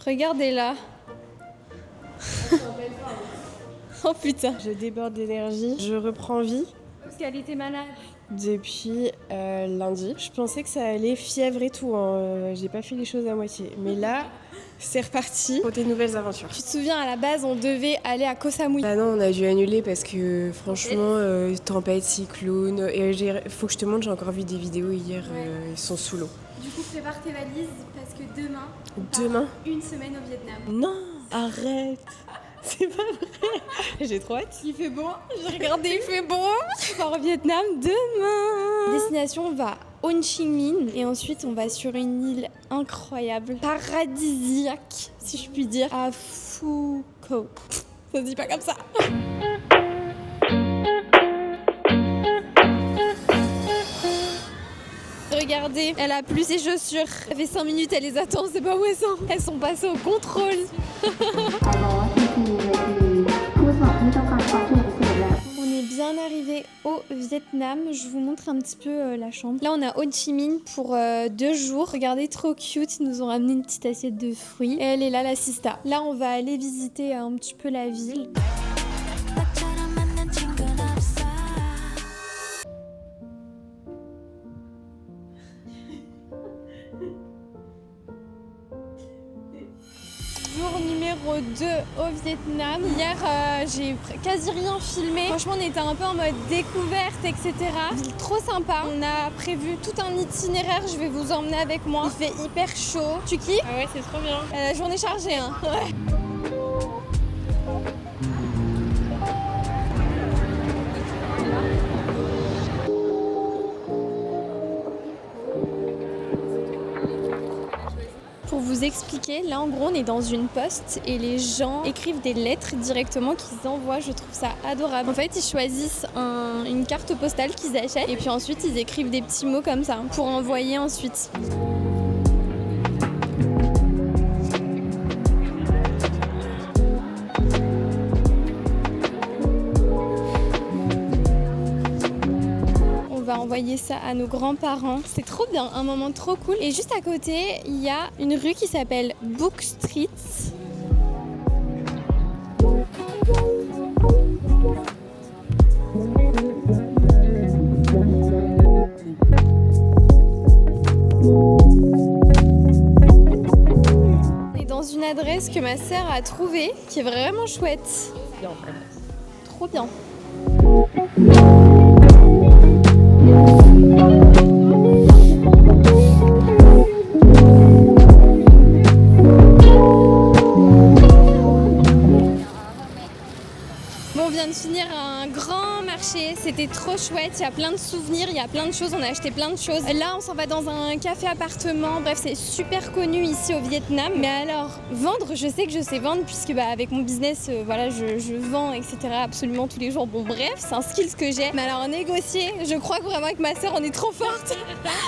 Regardez-la. Oh putain. Je déborde d'énergie, je reprends vie Parce qu'elle était malade. depuis lundi. Je pensais que ça allait fièvre et tout, hein. J'ai pas fait les choses à moitié. Mais là, c'est reparti pour des nouvelles aventures. Tu te souviens, à la base, on devait aller à Koh Samui. Ah non, on a dû annuler parce que franchement, tempête, cyclone. Et faut que je te montre, j'ai encore vu des vidéos hier, ils sont sous l'eau. Du coup, prépare tes valises parce que demain, Demain ? une semaine au Vietnam. Non, arrête. C'est pas vrai. J'ai trop hâte. Il fait bon. J'ai regardé, il fait bon. On part au Vietnam demain. Destination, on va Ho Chi Minh et ensuite on va sur une île incroyable, paradisiaque, si je puis dire, à Phu Quoc. Ça se dit pas comme ça. Regardez, elle a plus ses chaussures. Ça fait 5 minutes, elle les attend, c'est pas où elles sont. Elles sont passées au contrôle. On est bien arrivé au Vietnam. Je vous montre un petit peu la chambre. Là, on a Ho Chi Minh pour 2 jours. Regardez, trop cute. Ils nous ont ramené une petite assiette de fruits. Et elle est là, la sista. Là, on va aller visiter un petit peu la ville. Jour numéro 2 au Vietnam. Hier, j'ai quasi rien filmé. Franchement, on était un peu en mode découverte, etc. Ville trop sympa. On a prévu tout un itinéraire. Je vais vous emmener avec moi. Il fait hyper chaud. Tu kiffes? Ah ouais, c'est trop bien. La journée chargée, hein. Ouais. Pour vous expliquer, là en gros on est dans une poste et les gens écrivent des lettres directement qu'ils envoient, je trouve ça adorable. En fait ils choisissent une carte postale qu'ils achètent et puis ensuite ils écrivent des petits mots comme ça pour envoyer ensuite. On va envoyer ça à nos grands-parents. C'est trop bien, un moment trop cool. Et juste à côté, il y a une rue qui s'appelle Book Street. Et dans une adresse que ma sœur a trouvée, qui est vraiment chouette. Bien, en fait. Trop bien. Bon, on vient de finir un grand marché, c'était trop chouette, il y a plein de souvenirs, il y a plein de choses, on a acheté plein de choses. Là, on s'en va dans un café appartement, bref, c'est super connu ici au Vietnam. Mais alors, vendre, je sais que je sais vendre puisque avec mon business, voilà, je vends, etc. absolument tous les jours. Bon, bref, c'est un skill que j'ai. Mais alors, négocier, je crois que vraiment avec ma sœur, on est trop forte.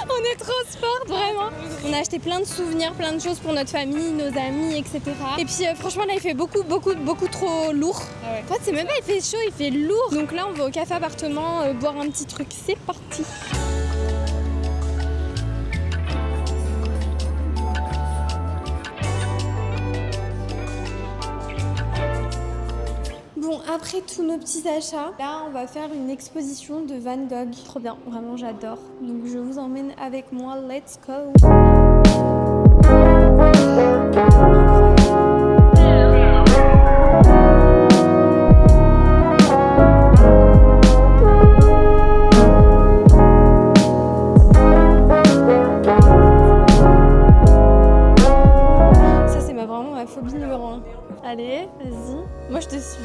On est trop forte, vraiment. On a acheté plein de souvenirs, plein de choses pour notre famille, nos amis, etc. Et puis, franchement, là, il fait beaucoup trop lourd. Ah ouais. En fait, c'est même pas il fait chaud, il fait lourd. Donc là, on va au café appartement boire un petit truc. C'est parti. Bon, après tous nos petits achats, là, on va faire une exposition de Van Gogh. Trop bien, vraiment, j'adore. Donc, je vous emmène avec moi. Let's go. Phobie numéro 1. Allez, vas-y. Moi, je te suis.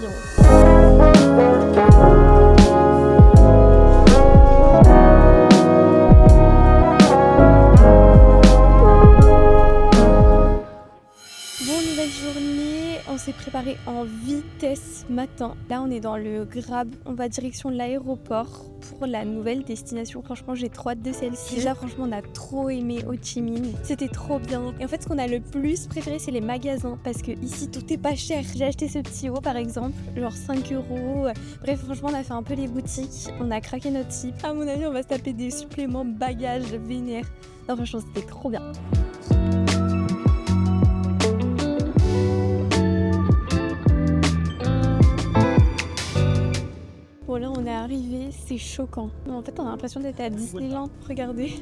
Bon, nouvelle journée. On s'est préparé en vitesse matin. Là, on est dans le Grab. On va direction l'aéroport pour la nouvelle destination. Franchement, j'ai trop hâte de celle-ci. Déjà, franchement, on a trop aimé Ho Chi Minh. C'était trop bien. Et en fait, ce qu'on a le plus préféré, c'est les magasins. Parce que ici, tout est pas cher. J'ai acheté ce petit haut, par exemple, genre 5 €. Bref, franchement, on a fait un peu les boutiques. On a craqué notre slip. À mon avis, on va se taper des suppléments bagages vénères. Non, franchement, c'était trop bien. choquant. Non, en fait, on a l'impression d'être à Disneyland. Regardez.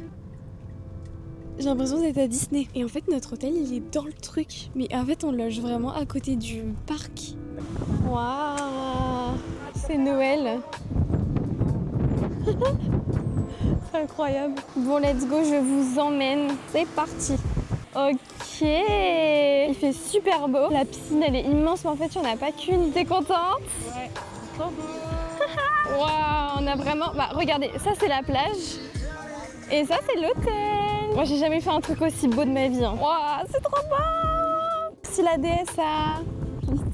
J'ai l'impression d'être à Disney. Et en fait, notre hôtel, il est dans le truc. Mais en fait, on loge vraiment à côté du parc. Waouh! C'est Noël. C'est incroyable. Bon, let's go, je vous emmène. C'est parti. Ok. Il fait super beau. La piscine, elle est immense, mais en fait, il n'y en a pas qu'une. T'es contente? Ouais, trop beau. Waouh, on a vraiment... Bah, regardez, ça, c'est la plage. Et ça, c'est l'hôtel. Moi, j'ai jamais fait un truc aussi beau de ma vie. Hein. Waouh, c'est trop beau. Si la DSA...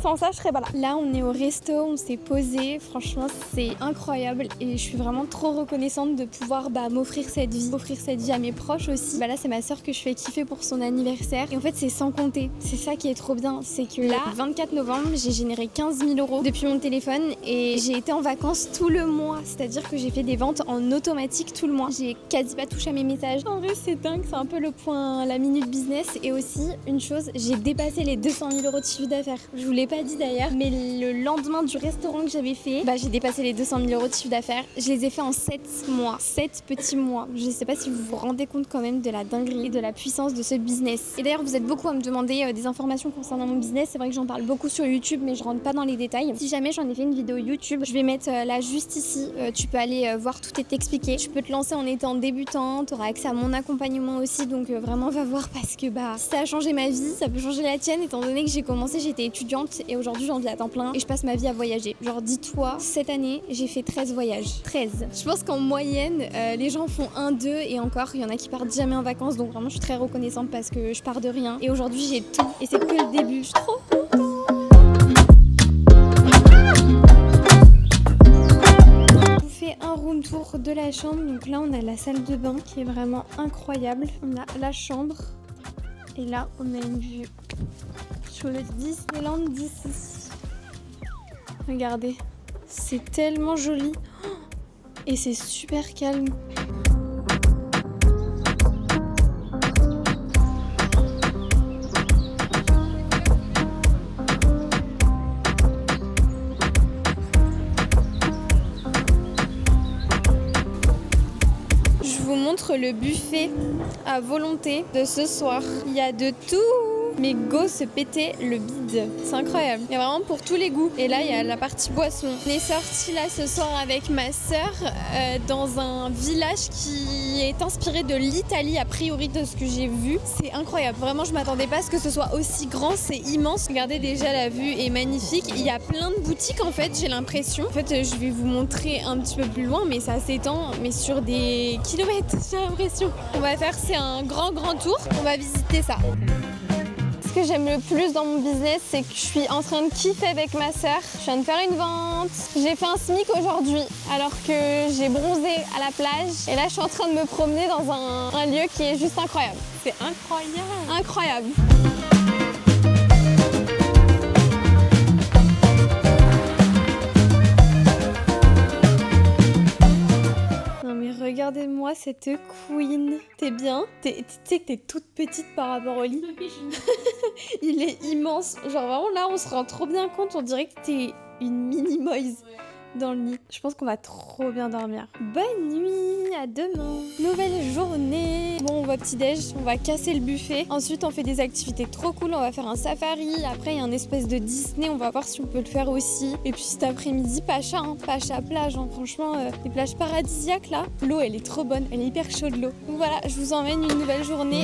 Sans ça, je serais pas là. Là, on est au resto, on s'est posé. Franchement, c'est incroyable et je suis vraiment trop reconnaissante de pouvoir m'offrir cette vie à mes proches aussi. Là, c'est ma soeur que je fais kiffer pour son anniversaire. Et en fait, c'est sans compter. C'est ça qui est trop bien. C'est que là, le 24 novembre, j'ai généré 15 000 € depuis mon téléphone et j'ai été en vacances tout le mois. C'est-à-dire que j'ai fait des ventes en automatique tout le mois. J'ai quasi pas touché à mes messages. En vrai, c'est dingue. C'est un peu le point, la minute business. Et aussi, une chose, j'ai dépassé les 200 000 € de chiffre d'affaires. Je vous l'ai pas dit d'ailleurs, mais le lendemain du restaurant que j'avais fait, j'ai dépassé les 200 000 € de chiffre d'affaires. Je les ai fait en 7 mois, 7 petits mois. Je sais pas si vous vous rendez compte quand même de la dinguerie et de la puissance de ce business. Et d'ailleurs, vous êtes beaucoup à me demander des informations concernant mon business. C'est vrai que j'en parle beaucoup sur YouTube, mais je rentre pas dans les détails. Si jamais j'en ai fait une vidéo YouTube, je vais mettre là juste ici. Tu peux aller voir, tout est expliqué. Tu peux te lancer en étant débutant, tu auras accès à mon accompagnement aussi. Donc vraiment, va voir parce que ça a changé ma vie, ça peut changer la tienne étant donné que j'ai commencé, j'étais étudiante et aujourd'hui j'en vis à temps plein et je passe ma vie à voyager. Genre dis-toi, cette année j'ai fait 13 voyages. 13. Je pense qu'en moyenne les gens font 1, 2 et encore il y en a qui partent jamais en vacances, donc vraiment je suis très reconnaissante parce que je pars de rien et aujourd'hui j'ai tout et c'est que le début. Je suis trop contente. Je vous fais un room tour de la chambre. Donc là on a la salle de bain qui est vraiment incroyable. On a la chambre et là on a une vue sur le Disneyland d'ici. Regardez, c'est tellement joli et c'est super calme. Je vous montre le buffet à volonté de ce soir. Il y a de tout. Mais go se péter le bide. C'est incroyable. Il y a vraiment pour tous les goûts. Et là, il y a la partie boisson. On est sorti là ce soir avec ma sœur dans un village qui est inspiré de l'Italie, a priori de ce que j'ai vu. C'est incroyable. Vraiment, je m'attendais pas à ce que ce soit aussi grand. C'est immense. Regardez, déjà, la vue est magnifique. Il y a plein de boutiques en fait, j'ai l'impression. En fait, je vais vous montrer un petit peu plus loin, mais ça s'étend mais sur des kilomètres, j'ai l'impression. On va faire, c'est un grand tour. On va visiter ça. Ce que j'aime le plus dans mon business, c'est que je suis en train de kiffer avec ma sœur. Je viens de faire une vente. J'ai fait un SMIC aujourd'hui alors que j'ai bronzé à la plage. Et là, je suis en train de me promener dans un lieu qui est juste incroyable. C'est incroyable. Incroyable. Non mais regardez-moi cette queen. T'es bien? Tu sais que t'es toute petite par rapport au lit. Il est immense. Genre vraiment là, on se rend trop bien compte. On dirait que t'es une mini Moïse dans le lit. Je pense qu'on va trop bien dormir. Bonne nuit, à demain. Nouvelle journée. Bon, on va petit-déj, on va casser le buffet. Ensuite, on fait des activités trop cool. On va faire un safari. Après, il y a un espèce de Disney. On va voir si on peut le faire aussi. Et puis cet après-midi, Pacha, Pacha plage. Franchement, des plages paradisiaques là. L'eau, elle est trop bonne. Elle est hyper chaude l'eau. Donc voilà, je vous emmène une nouvelle journée.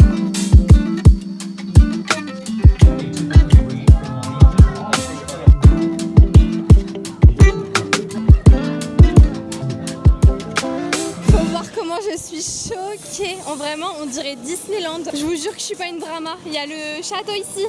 Je suis choquée. Vraiment, on dirait Disneyland. Je vous jure que je suis pas une drama. Il y a le château ici.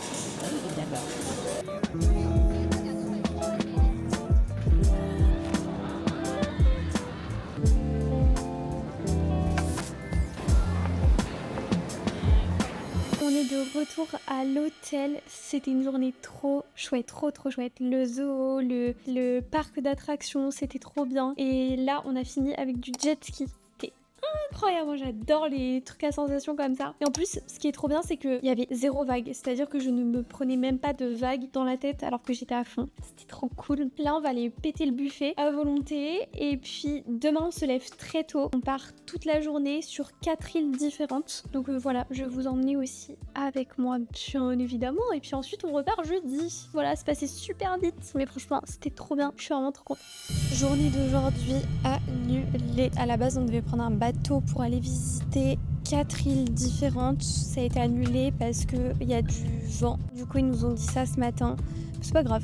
On est de retour à l'hôtel. C'était une journée trop chouette, trop chouette. Le zoo, le parc d'attractions, c'était trop bien. Et là, on a fini avec du jet ski. C'était incroyable, moi j'adore les trucs à sensations comme ça. Et en plus, ce qui est trop bien, c'est qu'il y avait 0 vague, c'est-à-dire que je ne me prenais même pas de vague dans la tête alors que j'étais à fond. C'était trop cool. Là, on va aller péter le buffet à volonté. Et puis demain, on se lève très tôt. On part toute la journée sur 4 îles différentes. Donc voilà, je vais vous emmener aussi avec moi, bien évidemment. Et puis ensuite, on repart jeudi. Voilà, c'est passé super vite. Mais franchement, c'était trop bien. Je suis vraiment trop contente. Journée d'aujourd'hui annulée. À la base, on devait prendre un bateau pour aller visiter 4 îles différentes. Ça a été annulé parce qu'il y a du vent. Du coup, ils nous ont dit ça ce matin. C'est pas grave,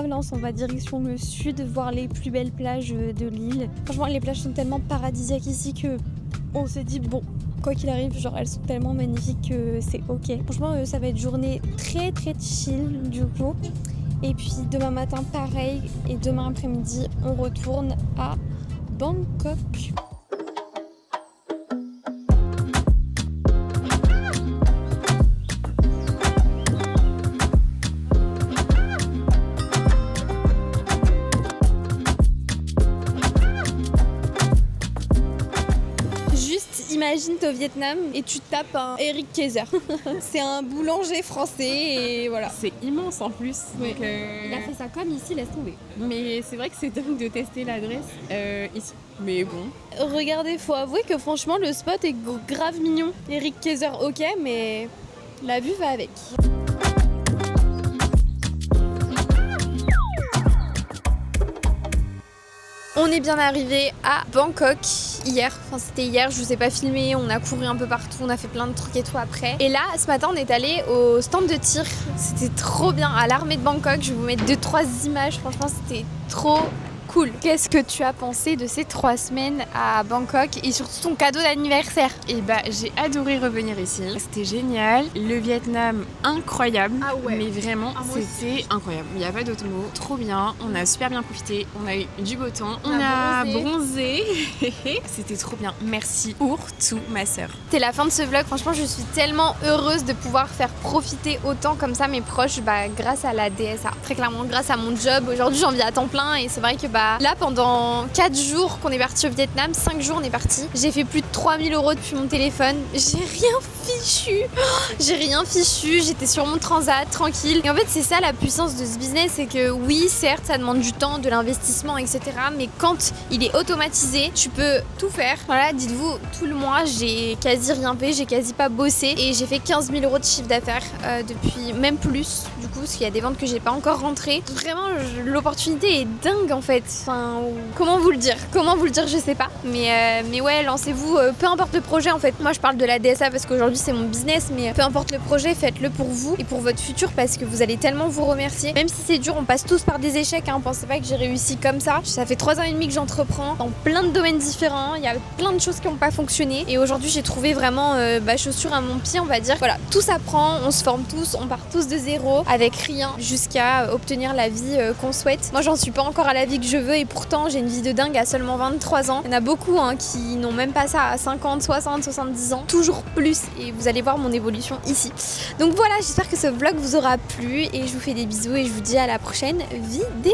là on s'en va direction le sud, voir les plus belles plages de l'île. Franchement, les plages sont tellement paradisiaques ici que on se dit bon, quoi qu'il arrive, genre elles sont tellement magnifiques que c'est ok. Franchement, ça va être journée très très chill du coup. Et puis demain matin pareil, et demain après-midi on retourne à Bangkok. Imagine t'es au Vietnam et tu tapes un Eric Kaiser. C'est un boulanger français et voilà. C'est immense en plus. Oui. Donc, Il a fait ça comme ici, laisse tomber. Mais c'est vrai que c'est dingue de tester l'adresse ici. Mais bon. Regardez, faut avouer que franchement le spot est grave mignon. Eric Kaiser ok, mais la vue va avec. On est bien arrivé à Bangkok hier, enfin c'était hier, je vous ai pas filmé, on a couru un peu partout, on a fait plein de trucs et tout après. Et là, ce matin, on est allé au stand de tir, c'était trop bien, à l'armée de Bangkok, je vais vous mettre 2-3 images, franchement c'était trop cool. Qu'est-ce que tu as pensé de ces 3 semaines à Bangkok et surtout ton cadeau d'anniversaire? Et bah j'ai adoré revenir ici, c'était génial. Le Vietnam, incroyable. Ah ouais. Mais vraiment, c'était aussi. incroyable. Il n'y a pas d'autre mot, trop bien. On a super bien profité, on a eu du beau temps, On a bronzé. C'était trop bien. Merci pour tout, ma sœur. C'est la fin de ce vlog, franchement je suis tellement heureuse de pouvoir faire profiter autant comme ça mes proches grâce à la DSA. Très clairement grâce à mon job, aujourd'hui j'en vis à temps plein et c'est vrai que là pendant 4 jours qu'on est parti au Vietnam, 5 jours on est parti, j'ai fait plus de 3000 € depuis mon téléphone, j'ai rien fichu, j'étais sur mon transat tranquille. Et en fait c'est ça la puissance de ce business, c'est que oui certes ça demande du temps, de l'investissement etc, mais quand il est automatisé tu peux tout faire. Voilà, dites-vous tout le mois j'ai quasi rien fait, j'ai quasi pas bossé et j'ai fait 15 000 € de chiffre d'affaires depuis, même plus du coup, parce qu'il y a des ventes que j'ai pas encore rentrées. Vraiment l'opportunité est dingue en fait. Enfin, comment vous le dire, je sais pas. Mais ouais, lancez-vous, peu importe le projet en fait. Moi je parle de la DSA parce qu'aujourd'hui c'est mon business, mais peu importe le projet, faites-le pour vous et pour votre futur parce que vous allez tellement vous remercier. Même si c'est dur, on passe tous par des échecs, hein. Pensez pas que j'ai réussi comme ça. Ça fait 3 ans et demi que j'entreprends dans plein de domaines différents. Il y a plein de choses qui n'ont pas fonctionné et aujourd'hui j'ai trouvé vraiment chaussure à mon pied, on va dire. Voilà, tout s'apprend, on se forme tous, on part tous de zéro avec rien jusqu'à obtenir la vie qu'on souhaite. Moi j'en suis pas encore à la vie que je veux et pourtant j'ai une vie de dingue à seulement 23 ans. Il y en a beaucoup qui n'ont même pas ça à 50, 60, 70 ans, toujours plus, et vous allez voir mon évolution ici. Donc voilà, j'espère que ce vlog vous aura plu et je vous fais des bisous et je vous dis à la prochaine vidéo.